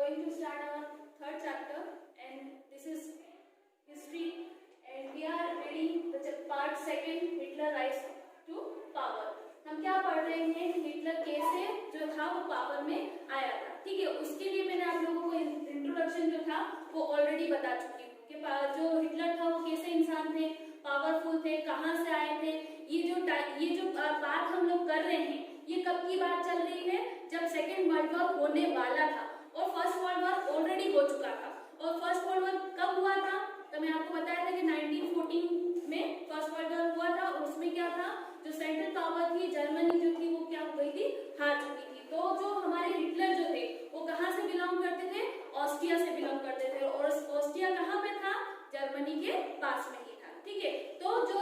going to start our third chapter, and this is history, and we are reading the part second, Hitler rise to power. हम क्या पढ़ रहे हैं? Hitler कैसे जो था वो पावर में आया था। ठीक है, उसके लिए मैंने आप लोगों को इंट्रोडक्शन जो था वो ऑलरेडी बता चुकी हूँ कि जो हिटलर था वो कैसे इंसान थे, पावरफुल थे, कहाँ से आए थे। ये जो बात हम लोग कर रहे हैं ये कब की बात चल रही है? जब सेकेंड वर्ल्ड वॉर होने वाला था और फर्स्ट वर्ल्ड वॉर ऑलरेडी हो चुका था। और फर्स्ट वर्ल्ड वॉर कब हुआ था? तो मैं आपको बताया था कि 1914 में फर्स्ट वर्ल्ड वॉर हुआ था और उसमें क्या था, जो सेंट्रल पावर थी जर्मनी जो थी वो क्या हो गई थी, हार चुकी थी। तो जो हमारे हिटलर जो थे वो कहाँ से बिलोंग करते थे? ऑस्ट्रिया से बिलोंग करते थे। और ऑस्ट्रिया कहाँ पे था? जर्मनी के पास में ही था। ठीक है, तो जो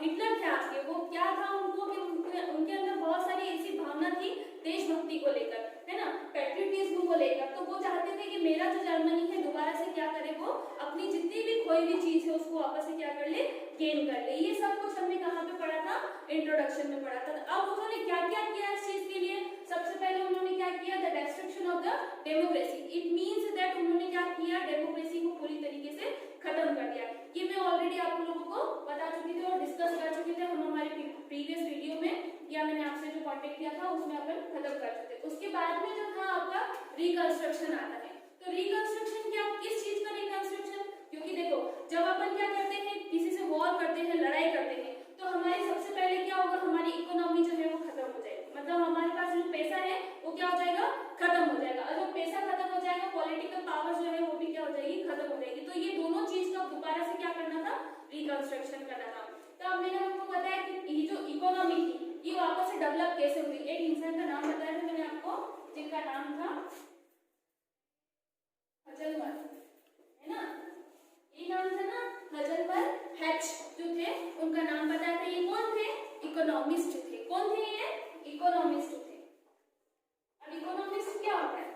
हिटलर थे आपके, वो क्या था उनको कि उनके अंदर बहुत सारी ऐसी भावना थी देशभक्ति को लेकर, है ना, पैट्रियटिज्म को लेकर। तो वो चाहते थे कि मेरा जो जर्मनी है दोबारा से क्या करे, वो अपनी जितनी भी खोई हुई चीज है उसको वापस से क्या कर ले, गेन कर ले। ये सब कुछ हमने कहाँ पे पढ़ा था? इंट्रोडक्शन में पढ़ा था। अब उन्होंने क्या क्या किया इस चीज के लिए? सबसे पहले उन्होंने क्या किया? The destruction of the democracy. It means that उन्होंने क्या किया? डेमोक्रेसी को पूरी तरीके से खत्म कर दिया। ये मैं ऑलरेडी आप लोगों को बता चुकी थी और डिस्कस कर चुके थे हम हमारे प्रीवियस वीडियो में, या मैंने आपसे जो कांटेक्ट किया था उसमें अपन खत्म कर चुके थे। उसके बाद में जो था आपका रिकंस्ट्रक्शन आता है। तो रिकंस्ट्रक्शन क्या, किस चीज का रिकंस्ट्रक्शन? क्योंकि देखो जब अपन क्या करते हैं, किसी से वॉर करते हैं, लड़ाई करते हैं, तो हमारी सबसे पहले क्या होगा, हमारी इकोनॉमी जो है वो खत्म हो जाएगी। मतलब हमारे पास जो पैसा है वो क्या हो जाएगा, खत्म हो जाएगा। और जब पैसा खत्म हो जाएगा, पॉलिटिकल पावर जो है वो भी क्या हो जाएगी, खत्म हो जाएगी। तो ये दोनों चीज का दोबारा से क्या करना था, रिकंस्ट्रक्शन करना था। तो अब मैंने आपको बताया कि ये जो इकोनॉमी थी ये वापस से डेवलप कैसे हुई। एक इंसान का नाम बताया था मैंने आपको, जिनका नाम था हजलमल, है ना, ये नाम था ना हजलमल हैच जो थे, उनका नाम बताया था। ये कौन थे? इकोनॉमिस्ट थे। कौन थे ये? इकोनॉमिस्ट थे। अब इकोनॉमिस्ट क्या होता है?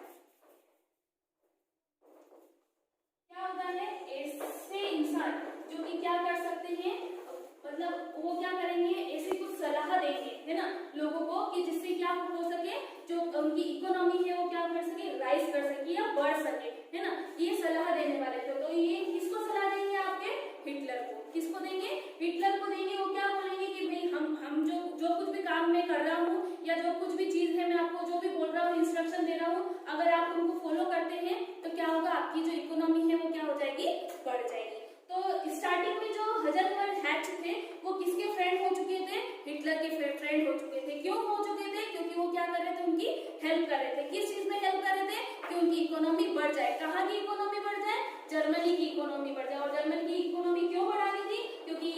क्या होता है? ऐसे इंसान जो कि क्या कर सकते हैं, मतलब वो क्या करेंगे, ऐसी कुछ सलाह देंगे, है ना, लोगों को, कि जिससे क्या हो सके, जो उनकी इकोनॉमी है वो क्या कर सके, राइज कर सके या बढ़ सके, है ना। ये सलाह देने वाले थे। तो ये किसको सलाह देंगे? आपके हिटलर को। किसको देंगे? हिटलर को देंगे। वो क्या बोलेंगे कि भाई हम जो कुछ भी काम मैं कर रहा हूँ या जो कुछ भी चीज है, मैं आपको जो भी बोल रहा हूँ, इंस्ट्रक्शन दे रहा हूँ, अगर आप उनको फॉलो करते हैं तो क्या होगा, आपकी जो इकोनॉमी है वो क्या हो जाएगी, बढ़ जाएगी। तो स्टार्टिंग में जो हजलमल हैच थे वो किसके फ्रेंड हो चुके थे? हिटलर के फ्रेंड हो चुके थे। क्यों हो चुके थे? क्योंकि वो क्या कर रहे थे, उनकी हेल्प कर रहे थे। किस चीज में हेल्प कर रहे थे? कि उनकी इकोनॉमी बढ़ जाए। कहाँ की इकोनॉमी बढ़ जाए? जर्मनी की इकोनॉमी बढ़ जाए। और जर्मनी की इकोनॉमी क्यों बढ़ानी थी? क्योंकि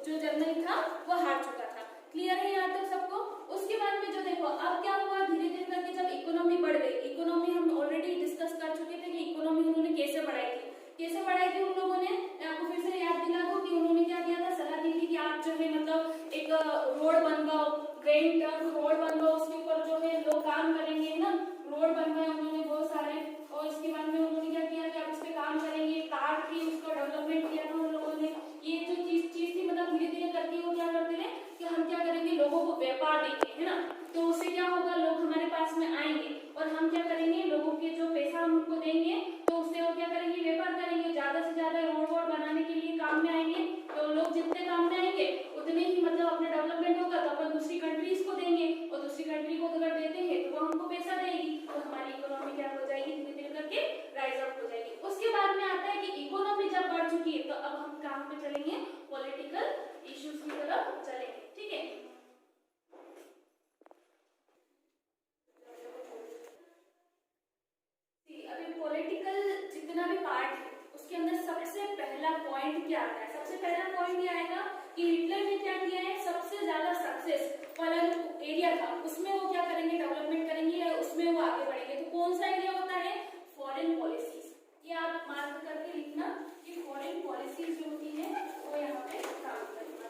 जो जर्मनी था वो हार चुका था। क्लियर है यहाँ तक सबको? उसके बाद में जो देखो अब क्या हुआ, धीरे धीरे करके जब इकोनॉमी बढ़ गई, इकोनॉमी हम ऑलरेडी डिस्कस कर चुके थे कि इकोनॉमी उन्होंने कैसे बढ़ाई थी। कैसे बढ़ाई थी उन लोगों ने? आपको फिर से याद दिला दूं कि उन्होंने क्या किया था, सलाह दी थी कि आप जो है मतलब एक रोड बनवाओ, ग्रैंड टर्न रोड बनवाओ, उसके ऊपर जो है लोग काम करेंगे ना, रोड बनवाए उन्होंने बहुत सारे। और इसके बाद में उन्होंने क्या किया कि आप इस पे काम करेंगे, कार थी उसका डेवलपमेंट किया था उन लोगों ने। ये जो चीज थी, मतलब धीरे धीरे करके वो क्या करते थे कि हम क्या करेंगे, लोगों को व्यापार देंगे, है ना। तो उससे क्या होगा, लोग हमारे पास में आएंगे और हम क्या करेंगे, लोगों के जो पैसा हम उनको देंगे तो उससे वो क्या करेंगे, व्यापार करेंगे, ज्यादा से ज्यादा रोड बनाने के लिए काम में आएंगे। तो लोग जितने काम में आएंगे उतने ही मतलब अपना डेवलपमेंट होगा। तो अपन दूसरी कंट्रीज को देंगे और दूसरी कंट्री को अगर देते हैं तो वो हमको पैसा देगी, तो हमारी इकोनॉमी क्या हो जाएगी, धीरे धीरे करके राइज अप हो जाएगी। उसके बाद में आता है कि इकोनॉमी जब बढ़ चुकी है तो अब हम कहाँ पे चलेंगे, पॉलिटिकल इश्यूज की तरफ चलेंगे। ठीक है, अभी पॉलिटिकल जितना भी पार्ट है उसके अंदर सबसे पहला पॉइंट क्या आता है? सबसे पहला पॉइंट ये आएगा कि हिटलर ने क्या किया है, सबसे ज्यादा सक्सेस वाला जो एरिया था उसमें वो क्या करेंगे, डेवलपमेंट करेंगे या उसमें वो आगे बढ़ेंगे। तो कौन सा एरिया होता है? Foreign policies. ये आप मार्क करके लिखना कि फॉरेन पॉलिसीज जो होती है वो यहाँ पे काम करेगा।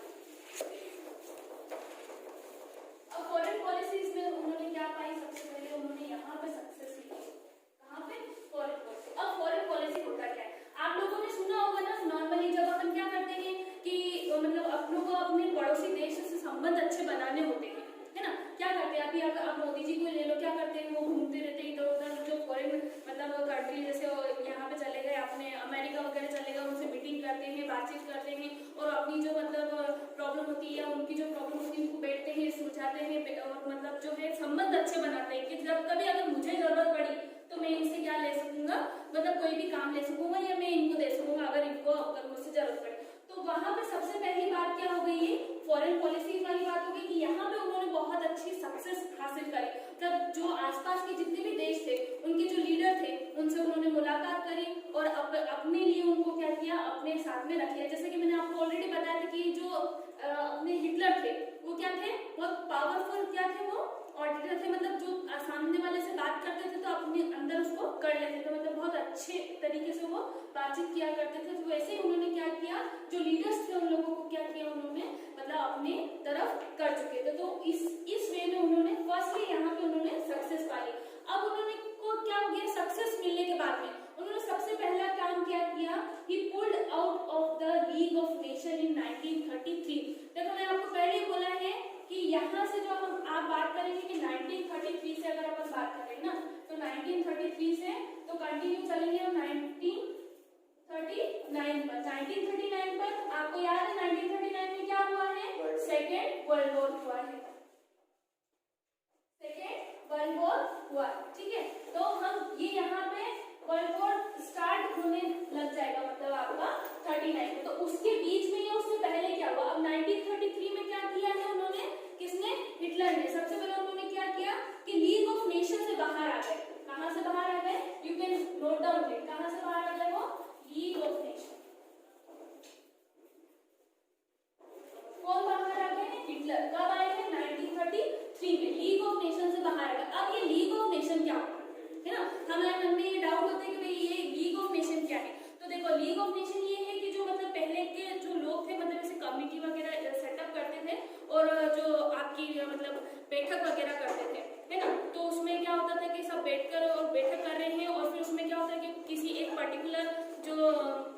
अब फॉरेन पॉलिसीज में उन्होंने क्या पाई, सबसे पहले उन्होंने यहाँ पे सक्सेस ली। कहाँ पे? Foreign policy. अब फॉरेन पॉलिसी होता क्या है? आप लोगों ने सुना होगा ना, नॉर्मली जब अपन क्या करते हैं कि मतलब अपनों को अपने पड़ोसी देश से संबंध अच्छे बनाने होते हैं, है ना, क्या करते हैं? अभी आप मोदी जी को ले लो, क्या करते हैं, वो घूमते रहते हैं इधर उधर, जो फॉरेन मतलब कंट्री जैसे यहाँ पे चले गए, अपने अमेरिका वगैरह चले गए, उनसे मीटिंग करते हैं, बातचीत करते हैं और अपनी जो मतलब प्रॉब्लम होती है या उनकी जो प्रॉब्लम होती है उनको बैठते हैं, सुलझाते हैं और मतलब जो है संबंध अच्छे बनाते हैं कि जब कभी अगर मुझे जरूरत पड़ी तो मैं इनसे क्या ले सकूंगा, मतलब कोई भी काम ले सकूंगा या मैं इनको दे सकूंगा अगर इनको अगर मुझसे जरूरत पड़े। तो वहां पे सबसे पहली बात क्या हो गई है, फॉरेन पॉलिसी वाली बात हो गई कि यहाँ पे उन्होंने बहुत अच्छी सक्सेस हासिल करी। तब जो आसपास के जितने भी देश थे उनके जो लीडर थे उनसे उन्होंने मुलाकात करी और अपने लिए उनको क्या किया, अपने साथ में रख लिया। जैसे कि मैंने आपको ऑलरेडी बताया था कि जो अपने हिटलर थे वो क्या थे, बहुत पावरफुल क्या थे, वो ऑडिटर थे, मतलब जो सामने वाले से बात करते थे तो अपने अंदर उसको कर लेते थे, मतलब बहुत अच्छे तरीके से वो बातचीत किया करते थे। तो वैसे ही उन्होंने क्या किया, जो लीडर्स थे उन लोगों को क्या किया उन्होंने मतलब अपने तरफ कर चुके थे। तो इस वे में उन्होंने फर्स्टली यहाँ पे उन्होंने सक्सेस पाली। अब उन्होंने को क्या हो गया, सक्सेस मिलने के बाद में उन्होंने सबसे पहला काम क्या किया, ही pulled out of the league of nation in 1933। देखो मैं आपको पहले ही बोला है कि यहाँ से जो हम आप बात करेंगे कि 1933 से अगर अपन बात करें ना तो 1933 से तो कंटिन्यू चलेंगे हम 1939 पर। 1939 पर आपको याद है 1939 में क्या हुआ है, सेकेंड वर्ल्ड वॉर हुआ है, सेकेंड वर्ल्ड वॉर हुआ, ठीक है। तो हम ये यहाँ पे वर्ल्ड वॉर स्टार्ट होने लग जाएगा मतलब आपका 39 में, तो उसके बीच में या उससे पहले क्या हुआ। अब 1933 में क्या किया है उन्होंने, किसने, हिटलर ने। सबसे पहले उन्होंने क्या किया कि लीग ऑफ नेशन से बाहर आ गए। कहां से बाहर आ गए, you can note down it, कहां से बाहर आ गए वो, लीग ऑफ नेशन। कौन बाहर आ गए, हिटलर। कब आए थे, 1933 में लीग ऑफ नेशन से बाहर आ गए। अब ये लीग ऑफ नेशन क्या होता है ना, हमारे मन में ये डाउट होता है कि भाई ये लीग ऑफ नेशन क्या है। तो देखो लीग ऑफ नेशन ये है कि जो मतलब पहले के जो लोग थे मतलब ऐसे कमेटी वगैरह सेटअप करते थे और जो आपकी मतलब बैठक वगैरह करते थे, है ना। तो उसमें क्या होता था कि सब बैठकर और बैठक कर रहे हैं और फिर उसमें क्या होता है कि किसी एक पर्टिकुलर जो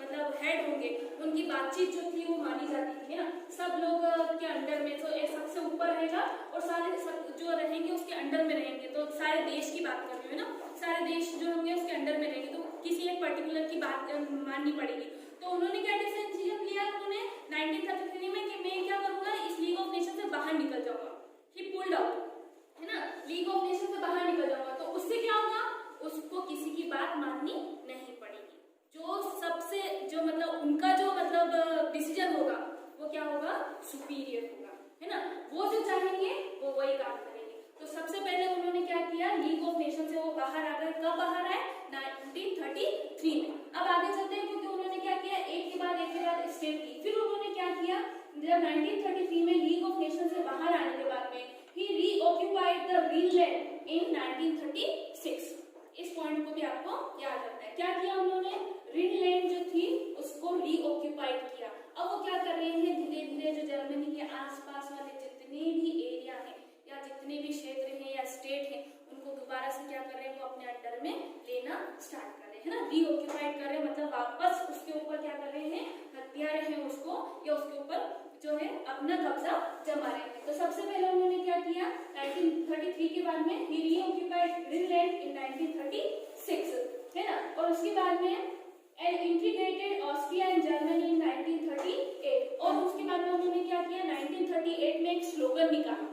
मतलब हेड होंगे उनकी बातचीत जो थी वो मानी जाती थी, है ना। सब लोग के अंडर में, तो सबसे ऊपर रहेगा और सारे सब जो रहेंगे उसके अंडर में रहेंगे। तो सारे देश की बात कर रही हूँ ना, सारे देश जो होंगे उसके अंडर में रहेंगे, तो किसी एक पर्टिकुलर की बात माननी पड़ेगी। तो उन्होंने क्या डिसीजन लिया उन्होंने 1933 में कि मैं क्या करूंगा, इस लीग ऑफ नेशन से बाहर निकल जाऊंगा। ही पुल्ड आउट, है ना, लीग ऑफ नेशन से बाहर निकल जाऊंगा। तो उससे क्या होगा, उसको किसी की बात माननी नहीं पड़ेगी। जो सबसे जो मतलब उनका जो मतलब डिसीजन होगा वो क्या होगा, सुपीरियर होगा, है ना। वो जो चाहेंगे वो वही काम करेंगे। तो सबसे पहले उन्होंने क्या किया, लीग ऑफ नेशन से वो बाहर आ गए। कब बाहर आए, 1933 में। अब आगे चलते हैं क्योंकि उन्होंने क्या किया, एक के बाद स्टेप की। फिर उन्होंने क्या किया, जब 1933 में लीग ऑफ नेशन से बाहर आने के बाद में ही रीऑक्युपाइड द ग्रीनलैंड इन 1936। इस पॉइंट को भी आपको याद रखना है। क्या किया उन्होंने, ग्रीनलैंड जो थी उसको रीऑक्युपाइड किया। अब वो क्या कर रहे हैं, धीरे धीरे जो जर्मनी के आसपास वाले जितने भी एरिया हैं या जितने भी क्षेत्र हैं या स्टेट हैं उनको दोबारा से क्या कर रहे हैं, वो अपने अंडर में लेना स्टार्ट कर रहे हैं, है ना। रीऑक्युपाइड कर रहे हैं मतलब वापस उसके ऊपर क्या कर रहे हैं, हथियार हैं उसको या उसके ऊपर जो है अपना कब्जा जमा रहे हैं। तो सबसे पहले उन्होंने क्या किया, 1933 के बाद में ही रीऑक्युपाइड ग्रीनलैंड इन 1936, है ना। और उसके बाद में and integrated Austria and Germany in 1938। और उसके बाद में उन्होंने क्या किया, 1938 में एक स्लोगन निकाला।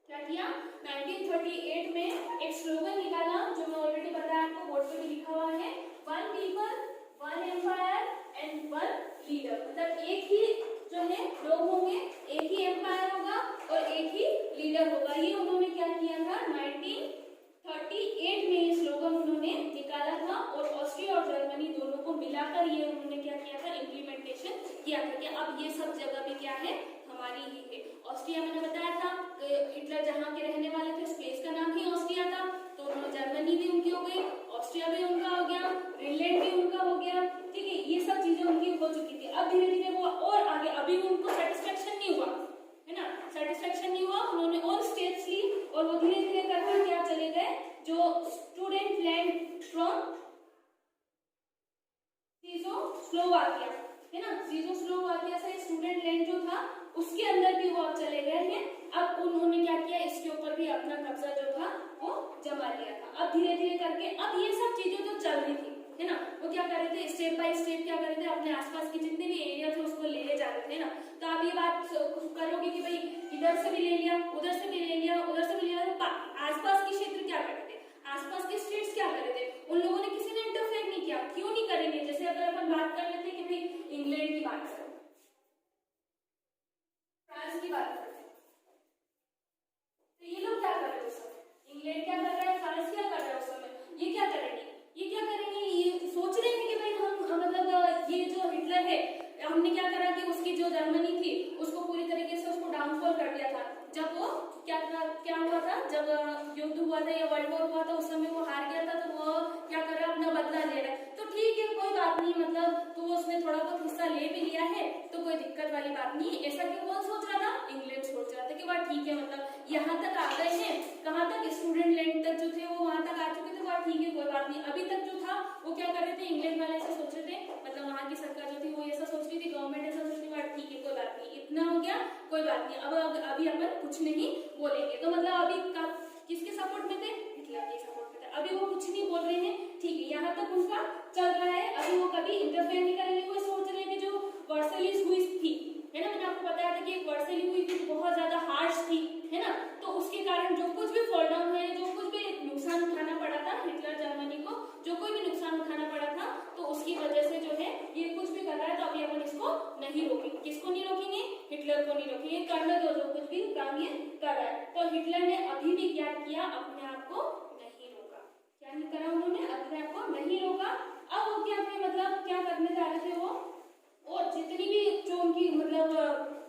क्या किया, 1938 में एक स्लोगन निकाला जो मैं ऑलरेडी बताया आपको, बोर्ड पे भी लिखा हुआ है, one people one empire and one leader. मतलब एक ही जो है लोग होंगे, एक ही एम्पायर होगा और एक ही लीडर होगा। ये उन्होंने क्या किया था, 1938 में ये स्लोगन उन्होंने निकाला था और ऑस्ट्रिया और जर्मनी दोनों को मिलाकर ये उन्होंने क्या किया था, इम्प्लीमेंटेशन किया था कि अब ये सब जगह पे क्या है, हमारी ही है। ऑस्ट्रिया मैंने बताया था हिटलर जहाँ के रहने वाले थे उस प्लेस का नाम ही ऑस्ट्रिया था, तो जर्मनी भी उनकी हो गई, ऑस्ट्रिया भी उनका हो गया, ग्रीनलैंड भी उनका हो गया, ठीक है। ये सब चीजें उनकी हो चुकी थी। अब धीरे धीरे वो और आगे, अभी उनको सेटिस्फेक्शन नहीं हुआ, है ना, सेटिस्फेक्शन नहीं हुआ, उन्होंने और स्टेप्स ली और वो धीरे धीरे करके क्या चले गए, जो स्टूडेंट लैंड फ्रॉम चेकोस्लोवाकिया, है ना, चेकोस्लोवाकिया से स्टूडेंट लैंड जो था उसके अंदर भी वो अब चले गए हैं अब उन्होंने क्या किया, इसके ऊपर भी अपना कब्जा जो था वो जमा लिया था। अब धीरे धीरे करके अब ये सब चीजें जो चल रही थी है ना, वो क्या कर रहे थे, स्टेप बाय स्टेप क्या कर रहे थे, अपने आसपास के जितने भी एरिया थे उसको ले जा रहे थे ना। तो आप ये बात करोगे कि भाई इधर से भी ले लिया, उधर से भी ले लिया, उधर से भी ले लिया, तो आसपास के क्षेत्र क्या कर रहे थे, आसपास के स्टेट्स क्या कर रहे थे, उन लोगों ने किसी ने इंटरफेयर नहीं किया। क्यों नहीं करेंगे, जैसे अगर अपन बात कर लेते कि भाई इंग्लैंड की बात करें, फ्रांस की बात करते हैं, तो ये लोग क्या कर रहे हैं उस समय, इंग्लैंड क्या कर रहा है, फ्रांस क्या कर रहा है उस समय, ये क्या करेंगे, ये क्या करेंगे, ये सोच रहे हैं कि भाई हम मतलब ये जो हिटलर है, हमने क्या करा कि उसकी जो जर्मनी थी उसको पूरी तरीके से उसको डाउनफॉल कर दिया था। जब वो क्या हुआ था, जब युद्ध हुआ था या वर्ल्ड वॉर हुआ था, उस समय वो हार गया था, तो वो क्या कर रहा है, अपना बदला ले रहा है। तो ठीक है, कोई बात नहीं, मतलब तो वो उसने थोड़ा बहुत हिस्सा ले भी लिया है, तो कोई दिक्कत वाली बात नहीं। ऐसा क्यों कौन सोच रहा था, इंग्लैंड सोच रहा था कि बात ठीक है, मतलब यहाँ तक आ गए हैं, कहाँ तक, स्टूडेंट लैंड तक जो थे वो वहां तक आ चुके थे, बात ठीक है, कोई बात नहीं। अभी तक जो था वो क्या कर रहे थे, इंग्लैंड वाले ऐसा सोच रहे थे, मतलब वहां की सरकार जो थी वो ऐसा सोच रही थी, गवर्नमेंट ऐसा सोच रही थी, बात ठीक है, कोई बात नहीं, इतना हो गया, कोई बात नहीं, अब अभी अपन कुछ नहीं बोलेंगे। तो मतलब अभी किसके सपोर्ट में थे, हिटलर के सपोर्ट में थे, अभी वो कुछ नहीं बोल रहे हैं, ठीक है, यहाँ तक उनका चल रहा है, अभी वो कभी इंटरफेयर नहीं करेंगे। वो सोच रहे हैं कि जो वर्सेलिस हुई थी है ना, मैंने आपको बताया था कि एक वर्सेली हुई थी बहुत ज्यादा हार्श थी है ना, तो उसके कारण जो कुछ भी फॉल डाउन है, जो कुछ भी नुकसान उठाना पड़ा था हिटलर जर्मनी को, जो कोई भी नुकसान उठाना पड़ा था, तो उसकी वजह से जो है ये कुछ भी कर रहा है, तो अभी अपन इसको नहीं रोकेंगे। किसको नहीं रोकेंगे, हिटलर को नहीं रोकेंगे, करने दो जो कुछ भी काम ये कर रहा है। तो हिटलर ने अभी भी क्या किया, अपने आप को नहीं रोका। क्या नहीं करा उन्होंने, अपने आप को नहीं रोका। अब वो क्या थे, मतलब क्या करने जा रहे थे वो, और जितनी भी जो उनकी मतलब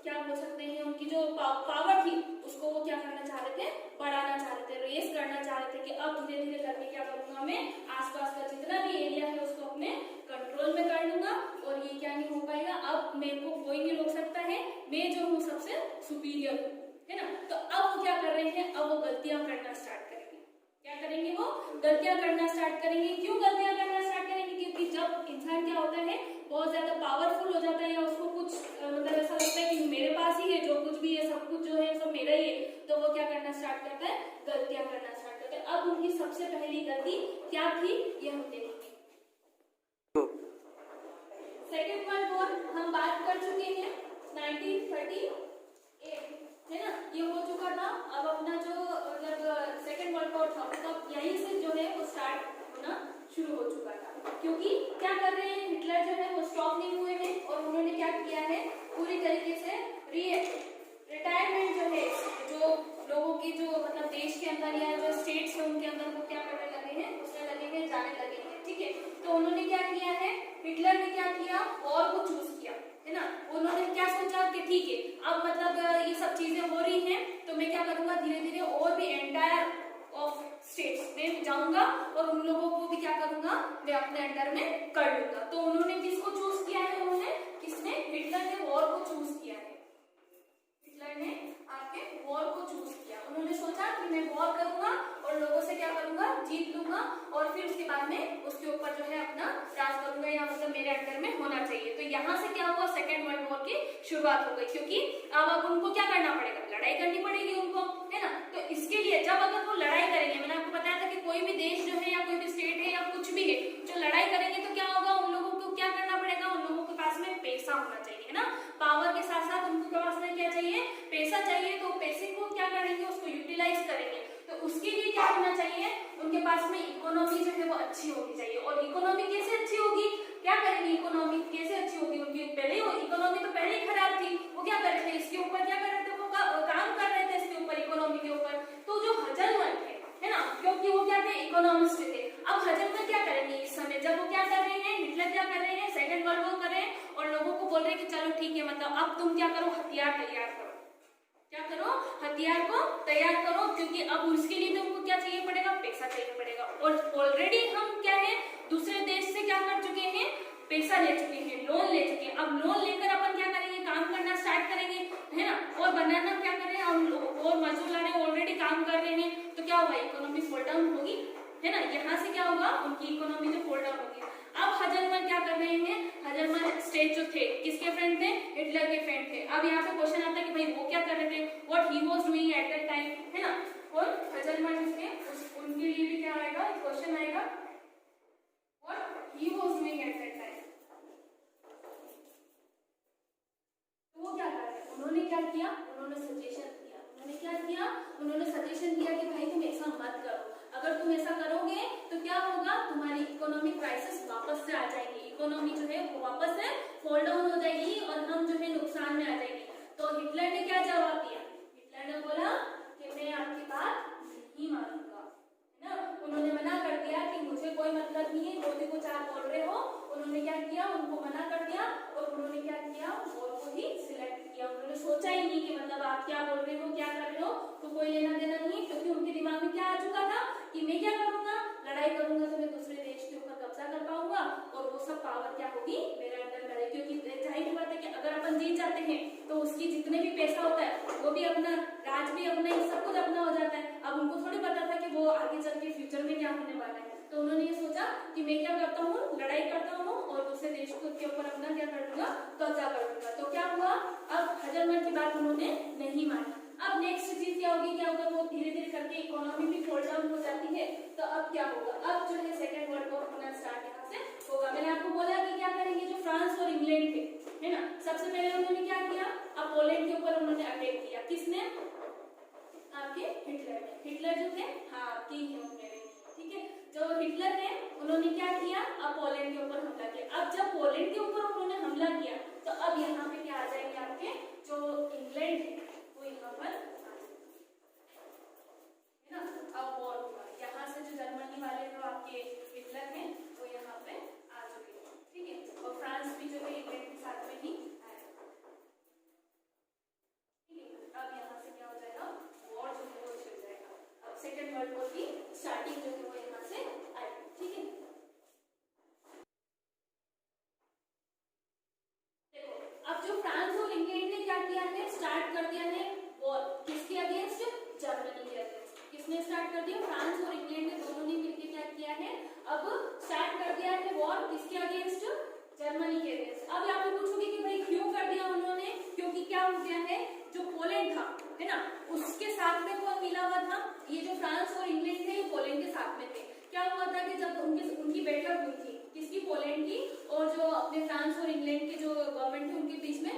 क्या बोल सकते हैं, उनकी जो पावर थी उसको वो क्या करना चाह रहे थे, बढ़ाना चाह रहे थे, रेस करना चाह रहे थे कि अब धीरे धीरे करके क्या करूंगा, मैं आसपास का जितना भी एरिया है उसको अपने कंट्रोल में कर लूंगा, और ये क्या नहीं हो पाएगा, अब मेरे को कोई नहीं रोक सकता है, मैं जो हूँ सबसे सुपीरियर हूँ है ना। तो अब वो क्या कर रहे हैं, अब वो गलतियां करना स्टार्ट करेंगे। क्या करेंगे, वो गलतियां करना स्टार्ट करेंगे। क्यों गलतियां करना स्टार्ट करेंगे, क्योंकि जब इंसान क्या होता है, बहुत ज्यादा पावरफुल हो जाता है, या उसको कुछ मतलब ऐसा लगता है कि मेरे पास ही है, जो कुछ भी है सब कुछ जो है सब मेरा ही है, तो वो क्या करना स्टार्ट करता है, गलतियां करना स्टार्ट करता है। अब उनकी सबसे पहली गलती क्या थी, ये हम देखेंगे। सेकेंड वर्ल्ड वॉर हम बात कर चुके हैं, 1938 है ना, ये हो चुका था। अब अपना जो मतलब सेकेंड वर्ल्ड वॉर था, तब यहीं से जो है वो स्टार्ट होना शुरू हो चुका था, क्योंकि क्या कर रहे हैं, हिटलर जो है वो स्टॉप नहीं हुए हैं, और उन्होंने क्या किया है, पूरी तरीके से रिटायरमेंट जो है, जो लोगों की जो मतलब देश के अंदर या जो स्टेट्स है उनके अंदर वो क्या करने लगे हैं, उसमें लगे हैं, जाने लगे हैं, ठीक है। तो उन्होंने क्या किया है, हिटलर ने क्या किया, और को चूज किया है ना। उन्होंने क्या सोचा कि ठीक है, अब मतलब ये सब चीजें हो रही हैं, तो मैं क्या करूंगा, धीरे धीरे और भी एंटायर ऑफ स्टेट्स में जाऊंगा, और उन लोगों को भी क्या करूंगा, मैं अपने अंडर में कर लूंगा। तो उन्होंने किसको चूज किया है, उन्होंने किसने, हिटलर ने वॉर को चूज किया है। हिटलर ने आपके वॉर को चूज किया। उन्होंने सोचा कि मैं वॉर करूंगा और लोगों से क्या करूंगा, जीत लूंगा, और फिर उसके बाद में उसके ऊपर जो है अपना राज करूंगा, या मतलब मेरे अंडर में होना चाहिए। तो यहाँ से क्या हुआ, सेकेंड वर्ल्ड वॉर की शुरुआत हो गई, क्योंकि अब उनको क्या करना पड़ेगा, लड़ाई करनी पड़ेगी उनको है ना। तो इसके लिए जब अगर वो लड़ाई करेंगे, मैंने आपको बताया था कि कोई भी देश जो है या कोई भी स्टेट है या कुछ भी है जो लड़ाई करेंगे, तो क्या होगा, उन लोगों को क्या करना पड़ेगा, उन लोगों के पास में पैसा होना चाहिए है ना। पावर के साथ साथ उनको पास में क्या चाहिए, पैसा चाहिए। तो पैसे को क्या करेंगे, उसको यूटिलाइज करेंगे। तो उसके लिए क्या होना चाहिए, उनके पास में इकोनॉमी जो है वो अच्छी होनी चाहिए। और इकोनॉमी कैसे अच्छी होगी, क्या करेंगे, इकोनॉमी कैसे अच्छी होगी, उनकी पहले इकोनॉमी तो पहले ही खराब थी, वो क्या कर रहे थे, इसके ऊपर क्या कर रहे थे, वो काम कर रहे थे इसके ऊपर, इकोनॉमी के ऊपर। तो जो हजलमल थे है ना, क्योंकि वो क्या थे, इकोनॉमिस्ट थे। अब हजलमल क्या करेंगे इस समय, जब वो क्या कर रहे हैं, हिटलर क्या कर रहे हैं, सेकेंड वर्ल्ड वॉर कर रहे हैं, और लोगों को बोल रहे हैं कि चलो ठीक है, मतलब अब तुम क्या करो, हथियार तैयार करो, क्या करो, हथियार को तैयार करो, क्योंकि अब उसके लिए तुमको क्या चाहिए पड़ेगा, पैसा चाहिए पड़ेगा। और ऑलरेडी हम क्या है, दूसरे देश से क्या कर चुके हैं, पैसा ले चुके हैं, लोन ले चुके हैं। अब लोन लेकर अपन क्या करेंगे, काम करना स्टार्ट करेंगे है ना, और बनाना क्या करें, हम और मजदूर लाने ऑलरेडी काम कर रहे हैं, तो क्या होगा, इकोनॉमी फॉल डाउन होगी है ना। यहाँ से क्या होगा, उनकी इकोनॉमी जो फॉल डाउन होगी। अब हजलमल क्या कर रहे हैं, हजलमल स्टेट जो थे किसके फ्रेंड थे, हिटलर के फ्रेंड थे। अब यहाँ पे क्वेश्चन आता है कि भाई वो क्या कर रहे थे, what what he was doing at that time, है ना। और हजलमर्द में उनके लिए भी क्या आएगा, क्वेश्चन आएगा what he was doing at that time. तो वो क्या कर रहे हैं, उन्होंने क्या किया, उन्होंने सजेशन दिया। उन्होंने क्या किया, उन्होंने सजेशन दिया कि भाई तुम ऐसा मत करो, अगर तुम ऐसा करोगे तो क्या होगा, तुम्हारी इकोनॉमिक क्राइसिस वापस से आ जाएगी, इकोनॉमी जो है वो वापस से फॉल डाउन हो जाएगी और हम जो है नुकसान में आ जाएंगे। तो हिटलर ने क्या जवाब दिया, हिटलर ने बोला कि मैं आपकी बात नहीं मानूंगा, है ना। उन्होंने मना कर दिया कि मुझे कोई मतलब नहीं है जो भी कुछ आप बोल रहे हो। उन्होंने क्या किया, उनको मना कर दिया और उन्होंने क्या किया, वॉर को ही सिलेक्ट किया। उन्होंने सोचा ही नहीं कि मतलब आप क्या बोल रहे हो, क्या कर रहे हो, तो कोई लेना देना नहीं, क्योंकि उनके दिमाग में क्या आ चुका था कि मैं क्या करूंगा, लड़ाई करूंगा तो मैं दूसरे देश के ऊपर कब्जा कर पाऊंगा और वो सब पावर क्या होगी, मेरे अंडर में रहेगी। क्योंकि जाहिर सी बात है कि अगर अपन जीत जाते हैं तो उसकी जितने भी पैसा होता है वो भी अपना, राज भी अपना, सब कुछ अपना हो जाता है। अब उनको थोड़ी पता था कि वो आगे चल के फ्यूचर में क्या होने वाला है। तो उन्होंने ये सोचा कि मैं क्या करता हूँ, लड़ाई करता हूँ और दूसरे देश के ऊपर अपना क्या कर लूंगा, कब्जा कर लूंगा। तो क्या हुआ, अब हजलमर्द की बात उन्होंने नहीं मानी। अब नेक्स्ट चीज क्या होगी, क्या होगा, वो धीरे धीरे करके इकोनॉमी भी फॉल डाउन हो जाती है। तो अब क्या होगा, अब जो है सेकेंड वर्ल्ड वॉर होना स्टार्ट यहाँ से होगा। मैंने आपको बोला कि क्या करेंगे, जो फ्रांस और इंग्लैंड थे, है ना, सबसे पहले उन्होंने क्या किया, अब पोलैंड के ऊपर उन्होंने अटैक किया। किसने, आपके हिटलर ने। हिटलर जो थे, हाँ किंग है मेरे, ठीक है, जो हिटलर ने, उन्होंने क्या किया, अब पोलैंड के ऊपर हमला किया। अब जब पोलैंड के ऊपर उन्होंने हमला किया तो अब यहाँ पे क्या आ जाएंगे, आपके जो इंग्लैंड है वो यहाँ पर, है ना। अब वॉर हुआ, यहाँ से जो जर्मनी वाले जो आपके हिटलर हैं वो यहाँ पे आ चुके हैं, ठीक है। और फ्रांस भी जो है इंग्लैंड के साथ में ही आया, ठीक है। अब यहाँ से क्या हो जाएगा, वॉर जो है वो छिड़ जाएगा। अब सेकेंड वर्ल्ड वॉर की स्टार्टिंग जो है वो यहाँ से आएगी, ठीक है। देखो अब जो फ्रांस और इंग्लैंड ने क्या किया है, स्टार्ट कर दिया है वॉर, किसके अगेंस्ट, जर्मनी के अगेंस्ट। किसने स्टार्ट कर दिया, फ्रांस और इंग्लैंड ने दोनों ने मिलकर क्या किया है, अब स्टार्ट कर दिया है वॉर, किसके अगेंस्ट, जर्मनी के अगेंस्ट। अब आप पूछोगे कि भाई क्यों कर दिया उन्होंने, क्योंकि क्या हो गया है, जो पोलैंड था, है ना, उसके साथ में कौन मिला हुआ था, ये जो फ्रांस और इंग्लैंड थे ये पोलैंड के साथ में थे। क्या हुआ था कि जब उनकी बैठक हुई थी, किसकी, पोलैंड की, और जो अपने फ्रांस और इंग्लैंड के जो गवर्नमेंट थे उनके बीच में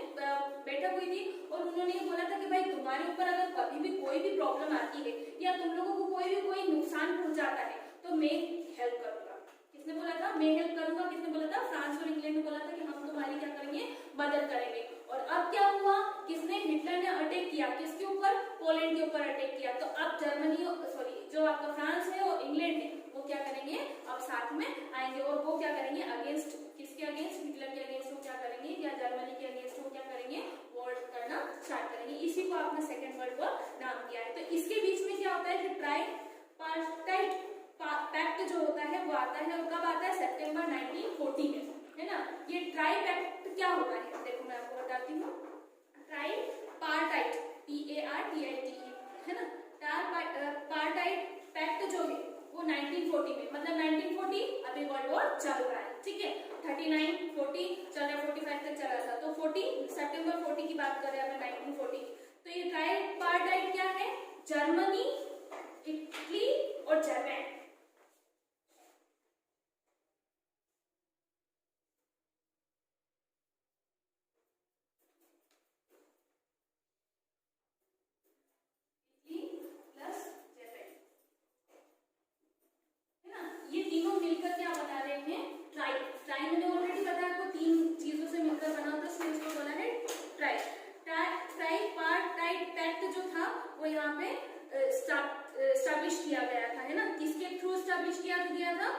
बैठक हुई थी, और उन्होंने ये बोला था कि भाई तुम्हारे ऊपर अगर कभी भी कोई भी प्रॉब्लम आती है या तुम लोगों को कोई नुकसान पहुंचाता है तो मैं हेल्प करूंगा। किसने बोला था, मैं हेल्प करूंगा, किसने बोला था, फ्रांस और इंग्लैंड ने बोला था कि हम तुम्हारी क्या करेंगे, मदद करेंगे। और अब क्या हुआ, किसने, हिटलर ने अटैक किया, किसके ऊपर, पोलैंड के ऊपर अटैक किया। तो अब जर्मनी, सॉरी जो आपका फ्रांस है और इंग्लैंड है वो क्या करेंगे, अब साथ में आएंगे और वो क्या करेंगे, अगेंस्ट, किसके अगेंस्ट, हिटलर के अगेंस्ट वो क्या करेंगे, या जर्मनी के अगेंस्ट वो क्या करेंगे, वॉर करना स्टार्ट करेंगे। इसी को आपने सेकेंड वर्ल्ड वॉर नाम दिया है। तो इसके बीच में क्या होता है कि ट्राइपार्टाइट पैक्ट जो होता है वो आता है, और कब आता है, सितंबर 1940 में, है ना। ये ट्राई पैक्ट क्या होता है, देखो मैं आपको बताती हूँ। ट्राइपार्टाइट, PARTITE, है ना, ट्राइपार्टाइट पैक्ट जो है वो 1940 में, मतलब 1940 अभी वर्ल्ड वॉर चल रहा है, ठीक है, 39 40 चल रहा है, 45 तक चला था, तो 40 सितंबर 40 की बात कर रहे हैं 1940। तो ये ट्राइपार्टाइट क्या है, जर्मनी, इटली और जापान। ये तीनों मिलकर क्या बता रहे हैं, ट्राई। ट्राई मैंने ऑलरेडी बताया आपको, तीन चीजों से मिलकर बना होता है, इसलिए इसको बोला है ट्राई। ट्राइपार्टाइट पैक्ट जो था वो यहाँ पे स्टैब्लिश किया गया था, है ना। किसके थ्रू स्टैब्लिश किया गया था,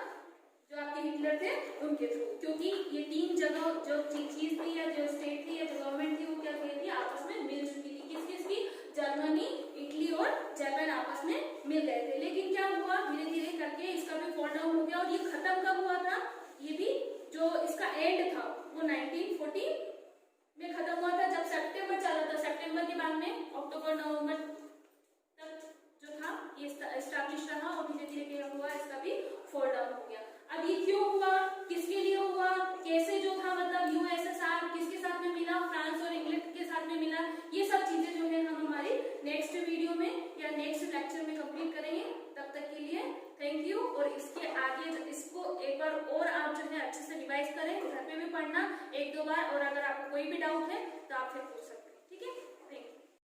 जो आपके हिटलर थे उनके थ्रू, क्योंकि ये तीन जगह जो चीज थी या जो स्टेट थी या जो गवर्नमेंट थी वो क्या हुई थी, आपस में मिल चुकी थी। किसकी, जर्मनी, इटली और जापान आपस में मिल गए थे। लेकिन क्या हुआ, धीरे धीरे करके इसका भी फॉल डाउन हो गया। और ये खत्म कब हुआ था, ये भी जो इसका एंड था वो 1940 में खत्म हुआ था, जब सितंबर चला था। सितंबर के बाद में अक्टूबर नवंबर तक जो था ये एस्टैब्लिश रहा, और धीरे धीरे क्या हुआ, इसका भी फॉल डाउन हो गया। अब ये क्यों हुआ, किसके लिए हुआ, कैसे जो था, मतलब USSR किसके साथ में मिला, फ्रांस और इंग्लैंड के साथ में मिला, ये सब चीजें जो है हम हमारी नेक्स्ट वीडियो में या नेक्स्ट लेक्चर में कंप्लीट करेंगे। तब तक के लिए थैंक यू। और इसके आगे इसको एक बार और आप जो है अच्छे से रिवाइज करें, घर पे भी पढ़ना एक दो बार, और अगर आपको कोई भी डाउट है तो आप फिर पूछ सकते हैं। ठीक है।